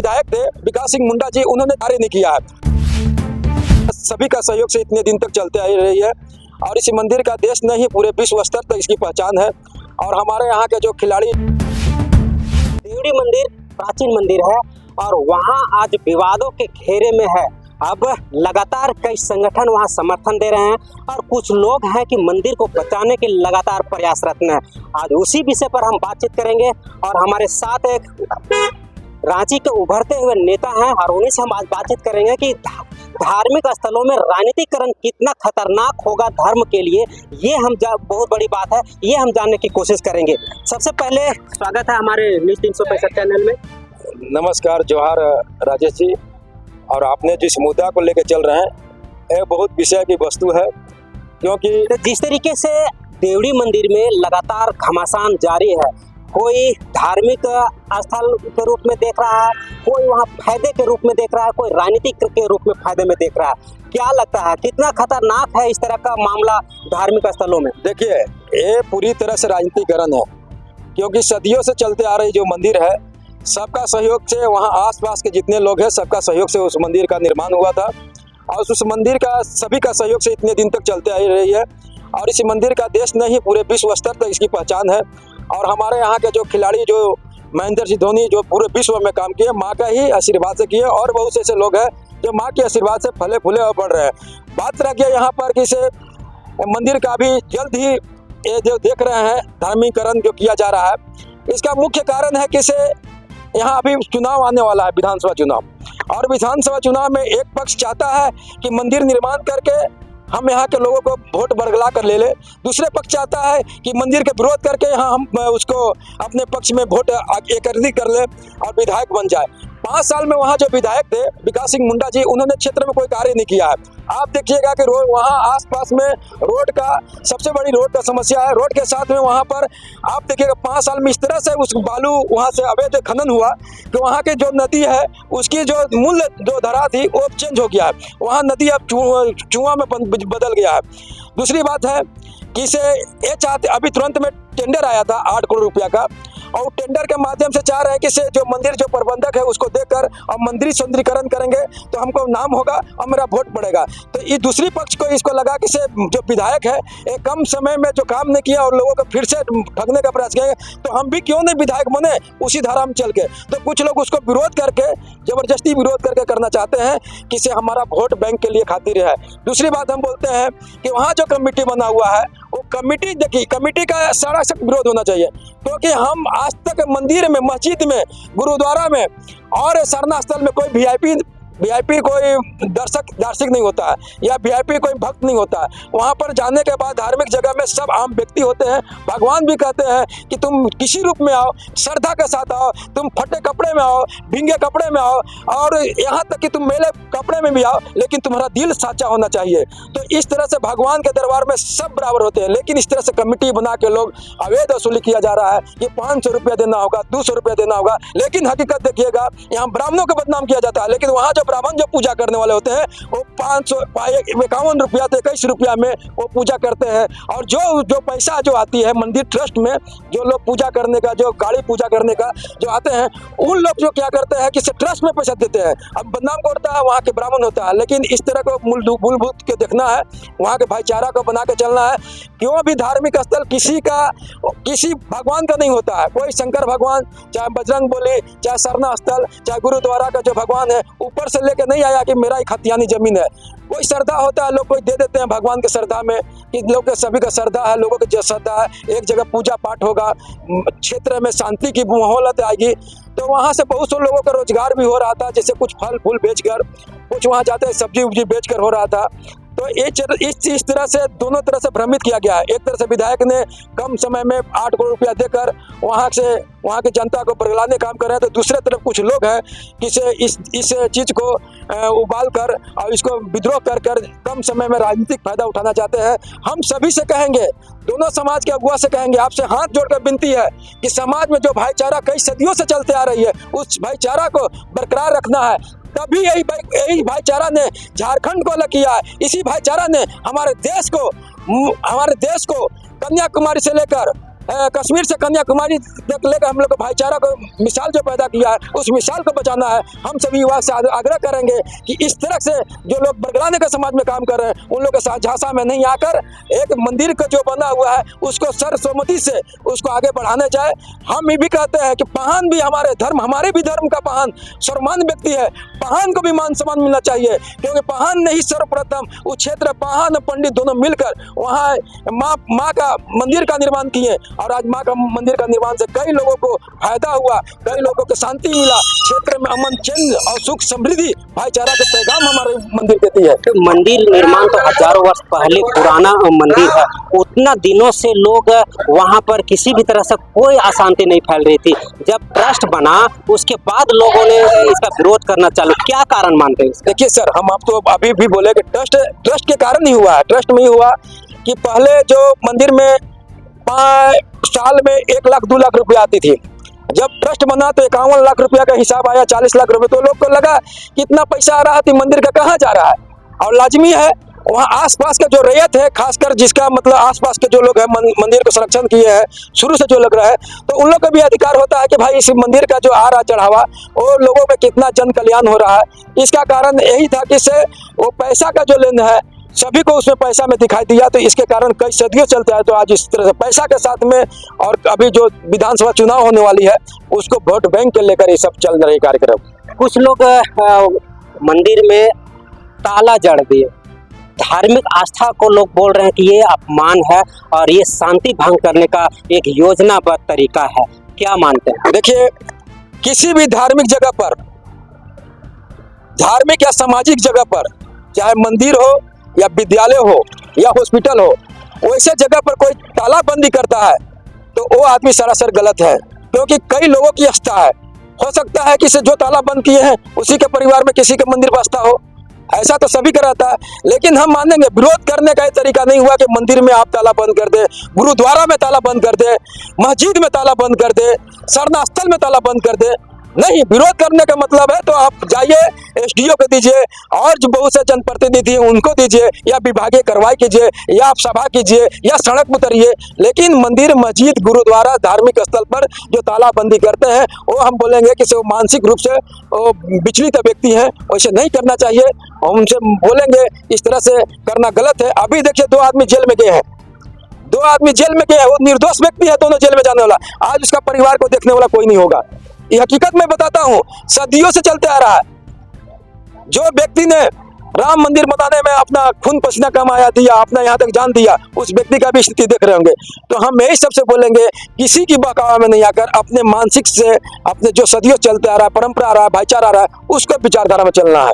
विधायक थे विकास सिंह मुंडा जी, उन्होंने कार्य नहीं किया है। सभी का सहयोग से इतने दिन तक चलते आ रही है और इस मंदिर का देश नहीं पूरे विश्व स्तर तक इसकी पहचान है। और हमारे यहाँ के जो खिलाड़ी, देवड़ी मंदिर प्राचीन मंदिर है और वहाँ आज विवादों के घेरे में है। अब लगातार कई संगठन वहाँ समर्थन दे रहे हैं और कुछ लोग हैं कि मंदिर को बचाने के लगातार प्रयासरत हैं। आज उसी विषय पर हम बातचीत करेंगे और हमारे साथ एक रांची के उभरते हुए नेता हैं और उन्हीं से हम आज बातचीत करेंगे कि धार्मिक स्थलों में राजनीतिकरण कितना खतरनाक होगा धर्म के लिए। ये हम बहुत बड़ी बात है, ये हम जानने की कोशिश करेंगे। सबसे पहले स्वागत है हमारे न्यूज़ 365 चैनल में। नमस्कार, जोहार राजेश जी। और आपने जिस मुद्दा को लेकर चल रहे हैं यह बहुत विषय की वस्तु है, क्योंकि तो जिस तरीके से देवड़ी मंदिर में लगातार घमासान जारी है, कोई धार्मिक स्थल के रूप में देख रहा है, कोई वहाँ फायदे के रूप में देख रहा है, कोई राजनीतिक के रूप में फायदे में देख रहा है। क्या लगता है कितना खतरनाक है इस तरह का मामला धार्मिक स्थलों में? देखिए, ये पूरी तरह से राजनीतिकरण है, क्योंकि सदियों से चलते आ रही जो मंदिर है, सबका सहयोग से, वहाँ आसपास के जितने लोग हैं सबका सहयोग से उस मंदिर का निर्माण हुआ था और उस मंदिर का सभी का सहयोग से इतने दिन तक चलते आ रही है। और इस मंदिर का देश नहीं पूरे विश्व स्तर तक इसकी पहचान है। और हमारे यहाँ के जो खिलाड़ी, जो महेंद्र सिंह धोनी, जो पूरे विश्व में काम किए, माँ का ही आशीर्वाद से किए, और बहुत से ऐसे लोग हैं जो माँ के आशीर्वाद से फले फूले और बढ़ रहे हैं। बात रह गया यहाँ पर कि इसे मंदिर का भी जल्द ही ये जो देख रहे हैं धार्मिकरण जो किया जा रहा है, इसका मुख्य कारण है कि इसे यहाँ अभी चुनाव आने वाला है, विधानसभा चुनाव, और विधानसभा चुनाव में एक पक्ष चाहता है कि मंदिर निर्माण करके हम यहाँ के लोगों को वोट बरगला कर ले ले, दूसरे पक्ष चाहता है कि मंदिर के विरोध करके यहाँ हम उसको अपने पक्ष में वोट एकत्रित कर ले और विधायक बन जाए। 5 साल में वहाँ जो विधायक थे विकास सिंह मुंडा जी, उन्होंने क्षेत्र में कोई कार्य नहीं किया है। आप देखिएगा कि वहाँ आसपास में रोड का सबसे बड़ी रोड का समस्या है। रोड के साथ में वहाँ पर आप देखिएगा 5 साल में इस तरह से उस बालू वहाँ से अवैध खनन हुआ कि वहाँ की जो नदी है उसकी जो मूल जो धारा थी वो चेंज हो गया है। वहाँ नदी अब चुआ में बदल गया है। दूसरी बात है कि इसे ये चाहते, अभी तुरंत में टेंडर आया था 8 करोड़ रुपया का, और टेंडर के माध्यम से चाह रहे हैं कि से जो मंदिर जो प्रबंधक है उसको देकर और मंदिर सौंदर्यीकरण करेंगे तो हमको नाम होगा और मेरा वोट पड़ेगा। तो ये दूसरी पक्ष को इसको लगा कि से जो विधायक है एक कम समय में जो काम नहीं किया और लोगों को फिर से ठगने का प्रयास किया, तो हम भी क्यों नहीं विधायक बने उसी धारा में चल के। तो कुछ लोग उसको विरोध करके, जबरदस्ती विरोध करके करना चाहते हैं कि से हमारा वोट बैंक के लिए खातिर है। दूसरी बात हम बोलते हैं कि वहाँ जो कमेटी बना हुआ है वो कमेटी, देखिए कमेटी का सख्त विरोध होना चाहिए, क्योंकि हम आज तक मंदिर में, मस्जिद में, गुरुद्वारा में और सरना स्थल में कोई वीआईपी कोई दार्शनिक नहीं होता है या वीआईपी कोई भक्त नहीं होता है। वहाँ पर जाने के बाद धार्मिक जगह में सब आम व्यक्ति होते हैं। भगवान भी कहते हैं कि तुम किसी रूप में आओ, श्रद्धा के साथ आओ, तुम फटे कपड़े में आओ, भींगे कपड़े में आओ, और यहाँ तक कि तुम मेले कपड़े में भी आओ, लेकिन तुम्हारा दिल साचा होना चाहिए। तो इस तरह से भगवान के दरबार में सब बराबर होते हैं। लेकिन इस तरह से कमेटी बना के लोग अवैध वसूली किया जा रहा है कि 500 रुपया देना होगा, 200 रुपया देना होगा। लेकिन हकीकत देखिएगा, यहाँ ब्राह्मणों को बदनाम किया जाता है, लेकिन वहाँ ब्राह्मण जो पूजा करने वाले होते हैं वो 551 रुपया से 21 रुपया में वो पूजा करते हैं। और जो पैसा जो आती है मंदिर ट्रस्ट में, जो लोग पूजा करने का, जो गाड़ी पूजा करने का जो आते हैं, उन लोग जो क्या करते हैं कि ट्रस्ट में पैसा देते हैं। अब बदनाम करता है वहाँ के ब्राह्मण होता है। लेकिन इस तरह को मूलभूत के देखना है, वहाँ के भाईचारा को बना के चलना है। क्यों भी धार्मिक स्थल किसी भगवान का नहीं होता है। कोई शंकर भगवान, चाहे बजरंग बली, चाहे सरना स्थल, चाहे गुरुद्वारा का जो भगवान है ऊपर से लेके नहीं आया कि मेरा ही खतियानी जमीन है। कोई श्रद्धा होता है, लोग कोई दे देते हैं भगवान के श्रद्धा में कि लोग के सभी का श्रद्धा है, लोगों की जो श्रद्धा है, एक जगह पूजा पाठ होगा, क्षेत्र में शांति की माहौलत आएगी, तो वहाँ से बहुत से लोगों का रोजगार भी हो रहा था। जैसे कुछ फल फूल बेचकर, कुछ वहाँ जाते हैं सब्जी उब्जी बेचकर हो रहा था। तो इस तरह से दोनों तरह से भ्रमित किया गया है। एक तरह से विधायक ने कम समय में 8 करोड़ रुपया देकर वहाँ की जनता को बरगलाने काम कर रहे हैं, तो दूसरे तरफ कुछ लोग हैं कि इस चीज़ को उबाल कर और इसको विद्रोह कर कम समय में राजनीतिक फायदा उठाना चाहते हैं। हम सभी से कहेंगे, दोनों समाज के अगुआ से कहेंगे, आपसे हाथ जोड़कर विनती है कि समाज में जो भाईचारा कई सदियों से चलते आ रही है, उस भाईचारा को बरकरार रखना है। तभी यही भाईचारा ने झारखंड को अलग किया है। इसी भाईचारा ने हमारे देश को कन्याकुमारी से लेकर कश्मीर से कन्याकुमारी तक लेकर हम लोग को भाईचारा को मिसाल जो पैदा किया है, उस मिसाल को बचाना है। हम सभी युवा से आग्रह करेंगे कि इस तरह से जो लोग बरगलाने के समाज में काम कर रहे हैं उन लोग के साथ झांसा में नहीं आकर एक मंदिर का जो बना हुआ है उसको सर्वसम्मति से उसको आगे बढ़ाने जाए। हम ये भी कहते हैं कि पाहन भी हमारे भी धर्म का पाहन सर्वमान्य व्यक्ति है। पाहन को भी मान सम्मान मिलना चाहिए, क्योंकि पाहन ने ही सर्वप्रथम उस क्षेत्र पाहन और पंडित दोनों मिलकर वहाँ माँ का मंदिर का निर्माण किए, और आज माँ का मंदिर का निर्माण से कई लोगों को फायदा हुआ, कई लोगों को शांति मिला, क्षेत्र में अमन चैन और सुख समृद्धि भाईचारा का पैगाम हमारे मंदिर देती है। तो मंदिर निर्माण तो हजारों वर्ष पहले पुराना मंदिर है, उतना दिनों से लोग वहां पर किसी भी तरह से कोई अशांति नहीं फैल रही थी। जब ट्रस्ट बना उसके बाद लोगों ने इसका विरोध करना चालू, क्या कारण मानते हैं? देखिए सर, हम आप तो अभी भी बोले कि ट्रस्ट के कारण ही हुआ है। ट्रस्ट में ही हुआ कि पहले जो मंदिर में 5 साल में 1 लाख 2 लाख रुपया आती थी, जब ट्रस्ट बना तो 51 लाख रुपया का हिसाब आया, 40 लाख रुपए। तो लोग को लगा कितना पैसा आ रहा है, मंदिर का कहाँ जा रहा है। और लाजमी है वहाँ आसपास का जो रैयत है, खासकर जिसका मतलब आसपास के जो लोग हैं मंदिर को संरक्षण किए हैं शुरू से जो लग रहा है, तो उन लोग का भी अधिकार होता है कि भाई इस मंदिर का जो आ रहा चढ़ावा वो लोगों का कितना जन कल्याण हो रहा है। इसका कारण यही था कि इससे वो पैसा का जो लेन है सभी को उसमें पैसा में दिखाई दिया, तो इसके कारण कई सदियों चलता है। तो आज इस तरह से पैसा के साथ में, और अभी जो विधानसभा चुनाव होने वाली है उसको वोट बैंक के लेकर ये सब चल रहे कार्यक्रम। कुछ लोग मंदिर में ताला जड़ दिए, धार्मिक आस्था को लोग बोल रहे हैं कि ये अपमान है और ये शांति भंग करने का एक योजनाबद्ध तरीका है, क्या मानते हैं? देखिए, किसी भी धार्मिक जगह पर, धार्मिक या सामाजिक जगह पर, चाहे मंदिर हो या विद्यालय हो या हॉस्पिटल हो, वैसे जगह पर कोई तालाबंदी करता है तो वो आदमी सरासर गलत है, क्योंकि कई लोगों की आस्था है। हो सकता है कि जो ताला बंद किए हैं उसी के परिवार में किसी के मंदिर बसता हो, ऐसा तो सभी का रहता है। लेकिन हम मानेंगे विरोध करने का ये तरीका नहीं हुआ कि मंदिर में आप ताला बंद कर दे, गुरुद्वारा में ताला बंद कर दे, मस्जिद में ताला बंद कर दे, शरणा स्थल में ताला बंद कर दे। नहीं, विरोध करने का मतलब है तो आप जाइए, एसडीओ को दीजिए और जो बहुत से जनप्रतिनिधि हैं उनको दीजिए, या विभागीय कार्रवाई कीजिए, या आप सभा कीजिए, या सड़क उतरिए। लेकिन मंदिर, मस्जिद, गुरुद्वारा, धार्मिक स्थल पर जो तालाबंदी करते हैं वो हम बोलेंगे कि वो मानसिक रूप से विचलित व्यक्ति हैं, वैसे नहीं करना चाहिए। हम उनसे बोलेंगे इस तरह से करना गलत है। अभी देखिए 2 आदमी जेल में गए हैं, 2 आदमी जेल में गए हैं, वो निर्दोष व्यक्ति है, दोनों जेल में जाने वाला। आज उसका परिवार को देखने वाला कोई नहीं होगा। ये हकीकत मैं बताता हूँ, सदियों से चलते आ रहा है। जो व्यक्ति ने राम मंदिर बनाने में अपना खून पसीना कमाया दिया, अपना यहाँ तक जान दिया, उस व्यक्ति का भी स्थिति देख रहे होंगे। तो हम यही सबसे बोलेंगे, किसी की बहकावा में नहीं आकर अपने मानसिक से, अपने जो सदियों चलते आ रहा है, परंपरा आ रहा है, भाईचारा आ रहा है, उसको विचारधारा में चलना है।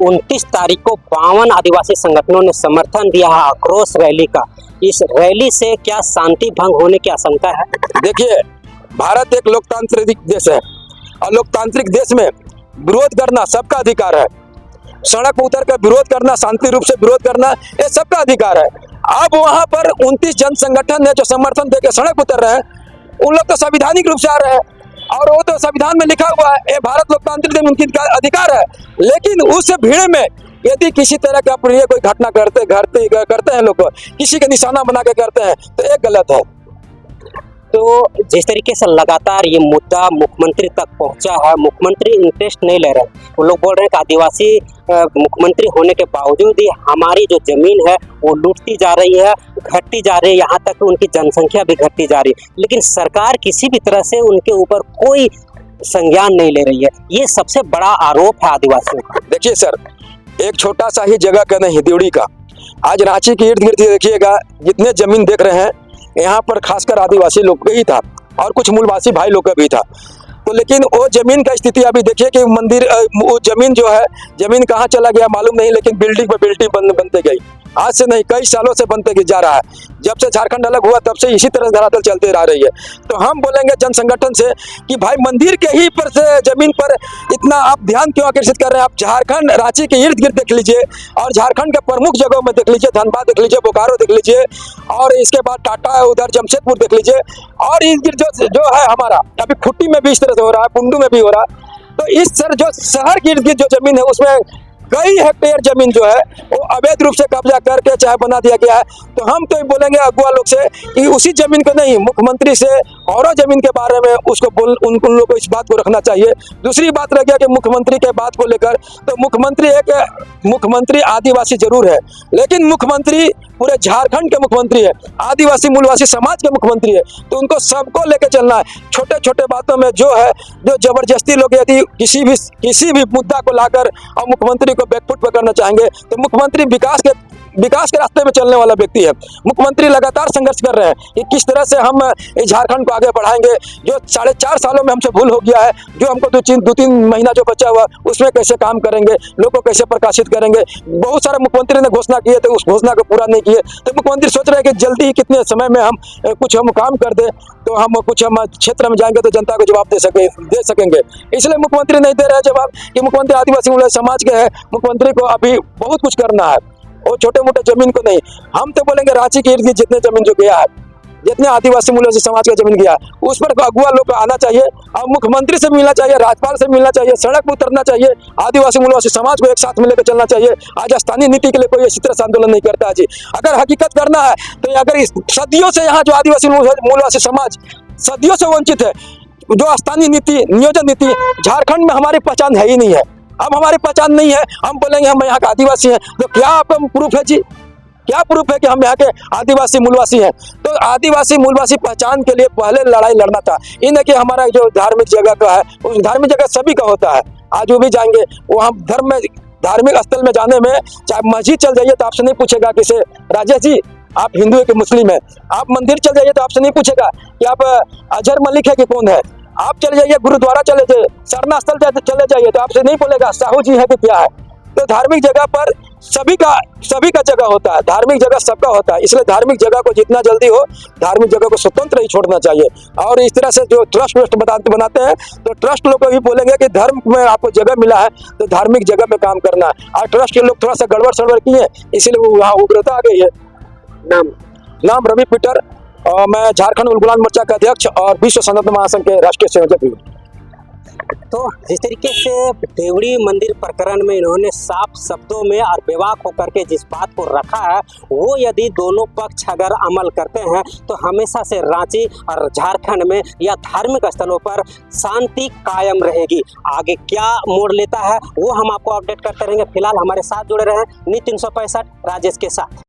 29 तारीख को 52 आदिवासी संगठनों ने समर्थन दिया है आक्रोश रैली का। इस रैली से क्या शांति भंग होने की आशंका है? देखिए, भारत एक लोकतांत्रिक देश है और लोकतांत्रिक देश में विरोध करना सबका अधिकार है। सड़क पर उतर कर विरोध करना, शांति रूप से विरोध करना, ये सबका अधिकार है। अब वहां पर 29 जन संगठन है जो समर्थन देकर सड़क उतर रहे हैं, उन लोग तो संवैधानिक रूप से आ रहे हैं और वो तो संविधान में लिखा हुआ है, ये भारत लोकतांत्रिक देश में उनकी अधिकार है। लेकिन उस भीड़ में यदि किसी तरह का अप्रिय कोई घटना करते हैं लोग, किसी के निशाना बना के करते हैं, तो ये गलत है। तो जिस तरीके से लगातार ये मुद्दा मुख्यमंत्री तक पहुंचा है, मुख्यमंत्री इंटरेस्ट नहीं ले रहे। वो लोग बोल रहे हैं कि आदिवासी मुख्यमंत्री होने के बावजूद ही हमारी जो जमीन है वो लूटती जा रही है, घटती जा रही है, यहाँ तक उनकी जनसंख्या भी घटती जा रही है, लेकिन सरकार किसी भी तरह से उनके ऊपर कोई संज्ञान नहीं ले रही है। ये सबसे बड़ा आरोप है आदिवासियों का। देखिए सर, एक छोटा सा ही जगह का नहीं, देवड़ी का, आज रांची के इर्द गिर्द देखिएगा जितने जमीन देख रहे हैं, यहाँ पर खासकर आदिवासी लोग का ही था और कुछ मूलवासी भाई लोग का भी था। तो लेकिन वो जमीन का स्थिति अभी देखिए कि मंदिर, वो जमीन जो है, जमीन कहाँ चला गया मालूम नहीं, लेकिन बिल्डिंग पर बिल्डिंग बनते गई। आज से नहीं, कई सालों से बनते जा रहा है। जब से झारखंड अलग हुआ तब से इसी तरह धरातल चलते रह रही है। तो हम बोलेंगे जन संगठन से कि भाई मंदिर के ही पर से जमीन पर इतना आप ध्यान क्यों आकर्षित कर रहे हैं? आप झारखंड, रांची के इर्द गिर्द देख लीजिए और झारखंड के प्रमुख जगहों में देख लीजिए, धनबाद देख लीजिए, बोकारो देख लीजिए, और इसके बाद टाटा, उधर जमशेदपुर देख लीजिए, और इर्द गिर्द जो है हमारा अभी खुट्टी में भी इस तरह से हो रहा है, पुंडू में भी हो रहा है। तो इस सर जो शहर के इर्द गिर्द जो जमीन है उसमें कई हेक्टेयर जमीन जो है वो अवैध रूप से कब्जा करके चाहे बना दिया गया है। तो हम तो बोलेंगे अगुआ लोग से कि उसी जमीन को नहीं, मुख्यमंत्री से और जमीन के बारे में उसको उन लोगों को इस बात को रखना चाहिए। दूसरी बात रह गया कि मुख्यमंत्री के बात को लेकर, तो मुख्यमंत्री आदिवासी जरूर है, लेकिन मुख्यमंत्री पूरे झारखंड के मुख्यमंत्री है, आदिवासी मूलवासी समाज के मुख्यमंत्री है। तो उनको सबको लेके चलना है। छोटे छोटे बातों में जो है, जो जबरदस्ती लोग यदि किसी भी मुद्दा को लाकर और मुख्यमंत्री को बैकफुट पर करना चाहेंगे, तो मुख्यमंत्री विकास के रास्ते में चलने वाला व्यक्ति है। मुख्यमंत्री लगातार संघर्ष कर रहे हैं कि किस तरह से हम इस झारखंड को आगे बढ़ाएंगे। जो 4.5 सालों में हमसे भूल हो गया है, जो हमको 2-3 महीना जो बचा हुआ, उसमें कैसे काम करेंगे, लोगों को कैसे प्रकाशित करेंगे। बहुत सारे मुख्यमंत्री ने घोषणा की है, तो उस घोषणा को पूरा नहीं किए। तो मुख्यमंत्री सोच रहे हैं कि जल्दी ही कितने समय में हम काम कर दे, तो हम क्षेत्र में जाएंगे तो जनता को जवाब दे सकेंगे। इसलिए मुख्यमंत्री नहीं दे रहे जवाब कि मुख्यमंत्री आदिवासी मूल समाज के हैं। मुख्यमंत्री को अभी बहुत कुछ करना है, वो छोटे मोटे जमीन को नहीं। हम तो बोलेंगे रांची के इर्द गिर्द जितने जमीन जो गया है, जितने आदिवासी मूलवासी समाज का जमीन गया, उस पर अगुआ लोग को आना चाहिए और मुख्यमंत्री से मिलना चाहिए, राज्यपाल से मिलना चाहिए, सड़क पर उतरना चाहिए, आदिवासी मूलवासी समाज को एक साथ मिलकर चलना चाहिए। आज स्थानीय नीति के लिए कोई इसी तरह से आंदोलन नहीं करता है जी। अगर हकीकत करना है तो अगर सदियों से यहाँ जो आदिवासी मूलवासी समाज सदियों से वंचित है, जो स्थानीय नीति, नियोजन नीति, झारखंड में हमारी पहचान है ही नहीं है। अब हमारी पहचान नहीं है, हम बोलेंगे हम यहाँ के आदिवासी हैं, तो क्या आपका प्रूफ है जी? क्या प्रूफ है कि हम यहाँ के आदिवासी मूलवासी हैं? तो आदिवासी मूलवासी पहचान के लिए पहले लड़ाई लड़ना था। इन कि हमारा जो धार्मिक जगह का है, उस धार्मिक जगह सभी का होता है। आज वो भी जाएंगे वहाँ धार्मिक स्थल में जाने में, चाहे मस्जिद चल जाइए तो आपसे नहीं पूछेगा किसे राजेश जी आप हिंदू है कि मुस्लिम है। आप मंदिर चल जाइए तो आपसे नहीं पूछेगा कि आप अजहर मलिक है कि कौन है। आप चले जाइए गुरुद्वारा चले जाइए, सरना स्थल चले जाइए तो आपसे नहीं बोलेगा साहू जी है कि क्या है। तो धार्मिक जगह पर सभी का जगह होता है, धार्मिक जगह सबका होता है। इसलिए धार्मिक जगह को जितना जल्दी हो धार्मिक जगह को स्वतंत्र ही छोड़ना चाहिए। और इस तरह से जो ट्रस्ट बनाते हैं, तो ट्रस्ट लोग को भी बोलेंगे कि धर्म में आपको जगह मिला है तो धार्मिक जगह में काम करना है। और ट्रस्ट के लोग थोड़ा सा गड़बड़ सड़बड़ किए, इसीलिए वो वहाँ उग्रता आ गई है। नाम रवि पीटर, और मैं झारखंड उलगुलान मोर्चा का अध्यक्ष और विश्व संगठन महासंघ के राष्ट्रीय संयोजक भी हूँ। तो जिस तरीके से देवड़ी मंदिर प्रकरण में इन्होंने साफ शब्दों में और बेबाक होकर के जिस बात को रखा है, वो यदि दोनों पक्ष अगर अमल करते हैं तो हमेशा से रांची और झारखंड में या धार्मिक स्थलों पर शांति कायम रहेगी। आगे क्या मोड़ लेता है वो हम आपको अपडेट करते रहेंगे। फिलहाल हमारे साथ जुड़े रहें। न्यूज़ 365 राजेश के साथ।